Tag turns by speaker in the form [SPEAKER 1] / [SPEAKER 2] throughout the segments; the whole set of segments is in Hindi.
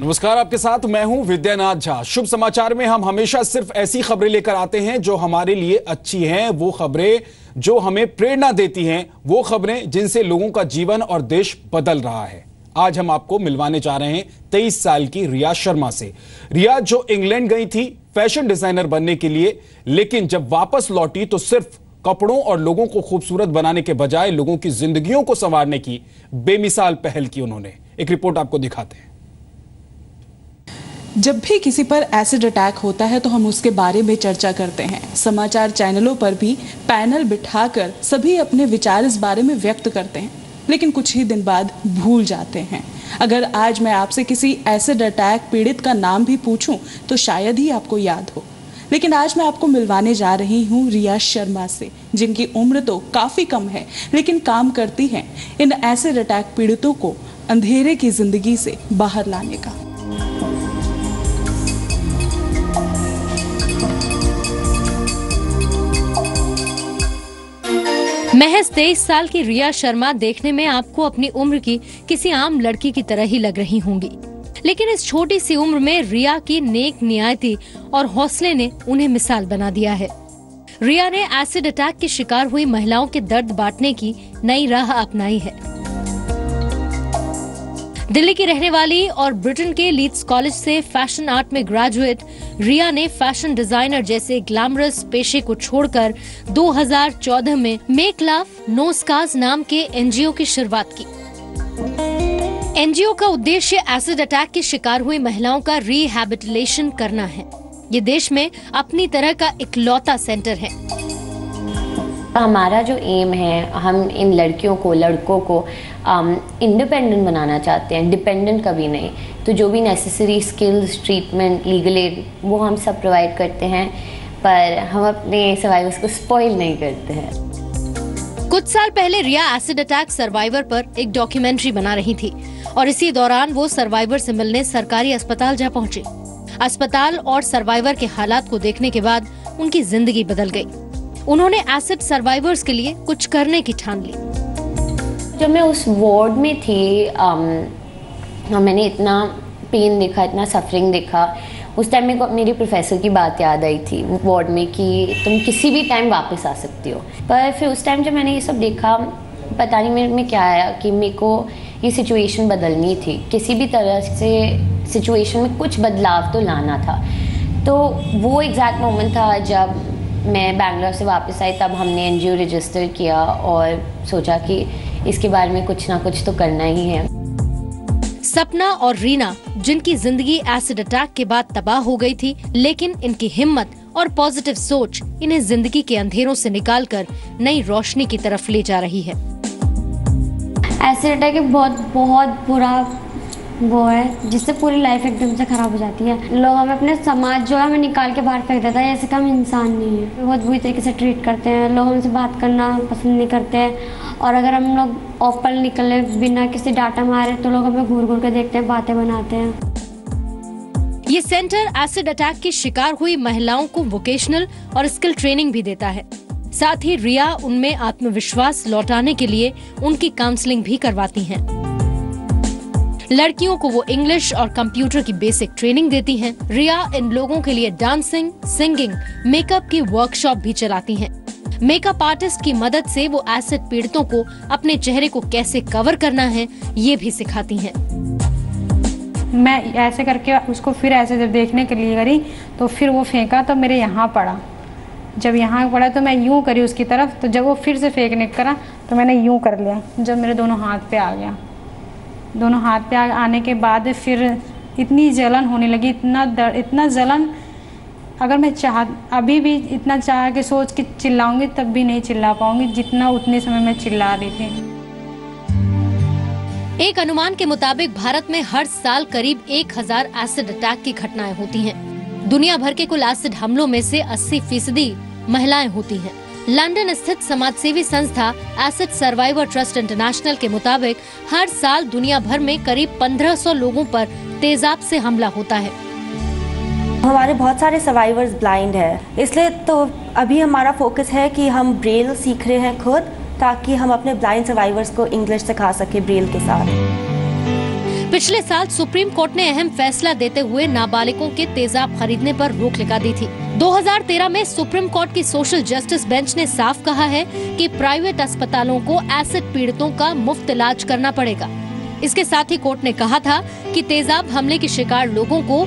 [SPEAKER 1] नमस्कार, आपके साथ मैं हूं विद्यानाथ झा। शुभ समाचार में हम हमेशा सिर्फ ऐसी खबरें लेकर आते हैं जो हमारे लिए अच्छी हैं, वो खबरें जो हमें प्रेरणा देती हैं, वो खबरें जिनसे लोगों का जीवन और देश बदल रहा है। आज हम आपको मिलवाने जा रहे हैं 23 साल की रिया शर्मा से। रिया जो इंग्लैंड गई थी फैशन डिजाइनर बनने के लिए, लेकिन जब वापस लौटी तो सिर्फ कपड़ों और लोगों को खूबसूरत बनाने के बजाय लोगों की जिंदगियों को संवारने की बेमिसाल पहल की उन्होंने। एक रिपोर्ट आपको दिखाते हैं।
[SPEAKER 2] जब भी किसी पर एसिड अटैक होता है तो हम उसके बारे में चर्चा करते हैं। समाचार चैनलों पर भी पैनल बिठाकर सभी अपने विचार इस बारे में व्यक्त करते हैं, लेकिन कुछ ही दिन बाद भूल जाते हैं। अगर आज मैं आपसे किसी एसिड अटैक पीड़ित का नाम भी पूछूं तो शायद ही आपको याद हो, लेकिन आज मैं आपको मिलवाने जा रही हूं रिया शर्मा से, जिनकी उम्र तो काफ़ी कम है लेकिन काम करती हैं इन एसिड अटैक पीड़ितों को अंधेरे की जिंदगी से बाहर लाने का।
[SPEAKER 3] महज 23 साल की रिया शर्मा देखने में आपको अपनी उम्र की किसी आम लड़की की तरह ही लग रही होंगी, लेकिन इस छोटी सी उम्र में रिया की नेक नियति और हौसले ने उन्हें मिसाल बना दिया है। रिया ने एसिड अटैक की शिकार हुई महिलाओं के दर्द बांटने की नई राह अपनाई है। दिल्ली की रहने वाली और ब्रिटेन के लीड्स कॉलेज से फैशन आर्ट में ग्रेजुएट रिया ने फैशन डिजाइनर जैसे ग्लैमरस पेशे को छोड़कर 2014 में मेक लव नो स्कार्स नाम के एनजीओ की शुरुआत की। एनजीओ का उद्देश्य एसिड अटैक की शिकार हुई महिलाओं का रिहैबिलिटेशन करना है। ये देश में अपनी तरह का इकलौता सेंटर है।
[SPEAKER 4] हमारा जो एम है, हम इन लड़कियों को, लड़कों को इंडिपेंडेंट बनाना चाहते हैं, डिपेंडेंट कभी नहीं। तो जो भी necessary skills, treatment, legal aid, वो हम सब प्रोवाइड करते हैं, पर हम अपने सर्वाइवर्स को स्पॉइल नहीं करते हैं।
[SPEAKER 3] कुछ साल पहले रिया एसिड अटैक सर्वाइवर पर एक डॉक्यूमेंट्री बना रही थी और इसी दौरान वो सर्वाइवर से मिलने सरकारी अस्पताल जा पहुंची। अस्पताल और सर्वाइवर के हालात को देखने के बाद उनकी जिंदगी बदल गई। उन्होंने एसिड सर्वाइवर्स के लिए कुछ करने की ठान ली।
[SPEAKER 4] जब मैं उस वार्ड में थी, मैंने इतना पेन देखा, इतना सफरिंग देखा। उस टाइम मेरे को मेरी प्रोफेसर की बात याद आई थी वार्ड में कि तुम किसी भी टाइम वापस आ सकती हो। पर फिर उस टाइम जब मैंने ये सब देखा, पता नहीं मेरे में क्या आया कि मेरे को ये सिचुएशन बदलनी थी। किसी भी तरह से सिचुएशन में कुछ बदलाव तो लाना था। तो वो एग्जैक्ट मोमेंट था जब मैं बैंगलोर से वापस आई। तब हमने एनजीओ रजिस्टर किया और सोचा कि इसके बारे में कुछ ना कुछ तो करना ही है।
[SPEAKER 3] सपना और रीना, जिनकी जिंदगी एसिड अटैक के बाद तबाह हो गई थी, लेकिन इनकी हिम्मत और पॉजिटिव सोच इन्हें जिंदगी के अंधेरों से निकालकर नई रोशनी की तरफ ले जा रही है।
[SPEAKER 5] एसिड अटैक बहुत बुरा वो है जिससे पूरी लाइफ एकदम से खराब हो जाती है। लोग हमें अपने समाज जो है हमें निकाल के बाहर फेंक देता है, ऐसे का हम इंसान नहीं है। बहुत बुरी तरीके से ट्रीट करते हैं लोग, हमसे बात करना पसंद नहीं करते हैं। और अगर हम लोग ओपन निकले बिना किसी डाटा मारे तो लोग हमें घूर घूर के देखते हैं, बातें बनाते हैं।
[SPEAKER 3] ये सेंटर एसिड अटैक की शिकार हुई महिलाओं को वोकेशनल और स्किल ट्रेनिंग भी देता है। साथ ही रिया उनमें आत्मविश्वास लौटाने के लिए उनकी काउंसलिंग भी करवाती हैं। लड़कियों को वो इंग्लिश और कंप्यूटर की बेसिक ट्रेनिंग देती हैं। रिया इन लोगों के लिए डांसिंग, सिंगिंग, मेकअप की वर्कशॉप भी चलाती हैं। मेकअप आर्टिस्ट की मदद से वो एसिड पीड़ितों को अपने चेहरे को कैसे कवर करना है ये भी सिखाती हैं।
[SPEAKER 6] मैं ऐसे करके उसको फिर ऐसे जब देखने के लिए करी तो फिर वो फेंका तो मेरे यहाँ पड़ा। जब यहाँ पड़ा तो मैं यूं करी उसकी तरफ, तो जब वो फिर से फेंकने करा तो मैंने यूं कर लिया। जब मेरे दोनों हाथ पे आ गया, दोनों हाथ पे आने के बाद फिर इतनी जलन होने लगी, इतना जलन, अगर मैं अभी भी इतना चाह के सोच के चिल्लाऊंगी तब भी नहीं चिल्ला पाऊंगी जितना उतने समय में चिल्ला रही थी।
[SPEAKER 3] एक अनुमान के मुताबिक भारत में हर साल करीब 1000 एसिड अटैक की घटनाएं होती हैं। दुनिया भर के कुल एसिड हमलों में से 80% महिलाएं होती हैं। लंदन स्थित समाजसेवी संस्था एसिड सर्वाइवर ट्रस्ट इंटरनेशनल के मुताबिक हर साल दुनिया भर में करीब 1500 लोगों पर तेजाब से हमला होता है।
[SPEAKER 7] हमारे बहुत सारे सर्वाइवर्स ब्लाइंड है, इसलिए तो अभी हमारा फोकस है कि हम ब्रेल सीख रहे हैं खुद, ताकि हम अपने ब्लाइंड सर्वाइवर्स को इंग्लिश सिखा सके ब्रेल के साथ।
[SPEAKER 3] पिछले साल सुप्रीम कोर्ट ने अहम फैसला देते हुए नाबालिगों के तेजाब खरीदने पर रोक लगा दी थी। 2013 में सुप्रीम कोर्ट की सोशल जस्टिस बेंच ने साफ कहा है कि प्राइवेट अस्पतालों को एसिड पीड़ितों का मुफ्त इलाज करना पड़ेगा। इसके साथ ही कोर्ट ने कहा था कि तेजाब हमले के शिकार लोगों को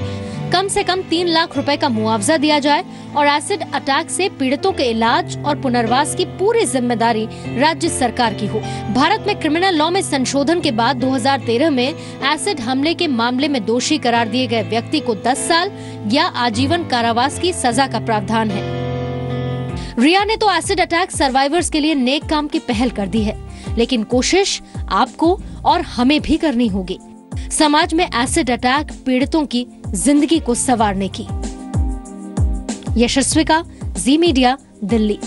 [SPEAKER 3] कम से कम 3 लाख रुपए का मुआवजा दिया जाए और एसिड अटैक से पीड़ितों के इलाज और पुनर्वास की पूरी जिम्मेदारी राज्य सरकार की हो। भारत में क्रिमिनल लॉ में संशोधन के बाद 2013 में एसिड हमले के मामले में दोषी करार दिए गए व्यक्ति को 10 साल या आजीवन कारावास की सजा का प्रावधान है। रिया ने तो एसिड अटैक सर्वाइवर्स के लिए नेक काम की पहल कर दी है, लेकिन कोशिश आपको और हमें भी करनी होगी समाज में एसिड अटैक पीड़ितों की जिंदगी को संवारने की। यशस्विका, जी मीडिया, दिल्ली।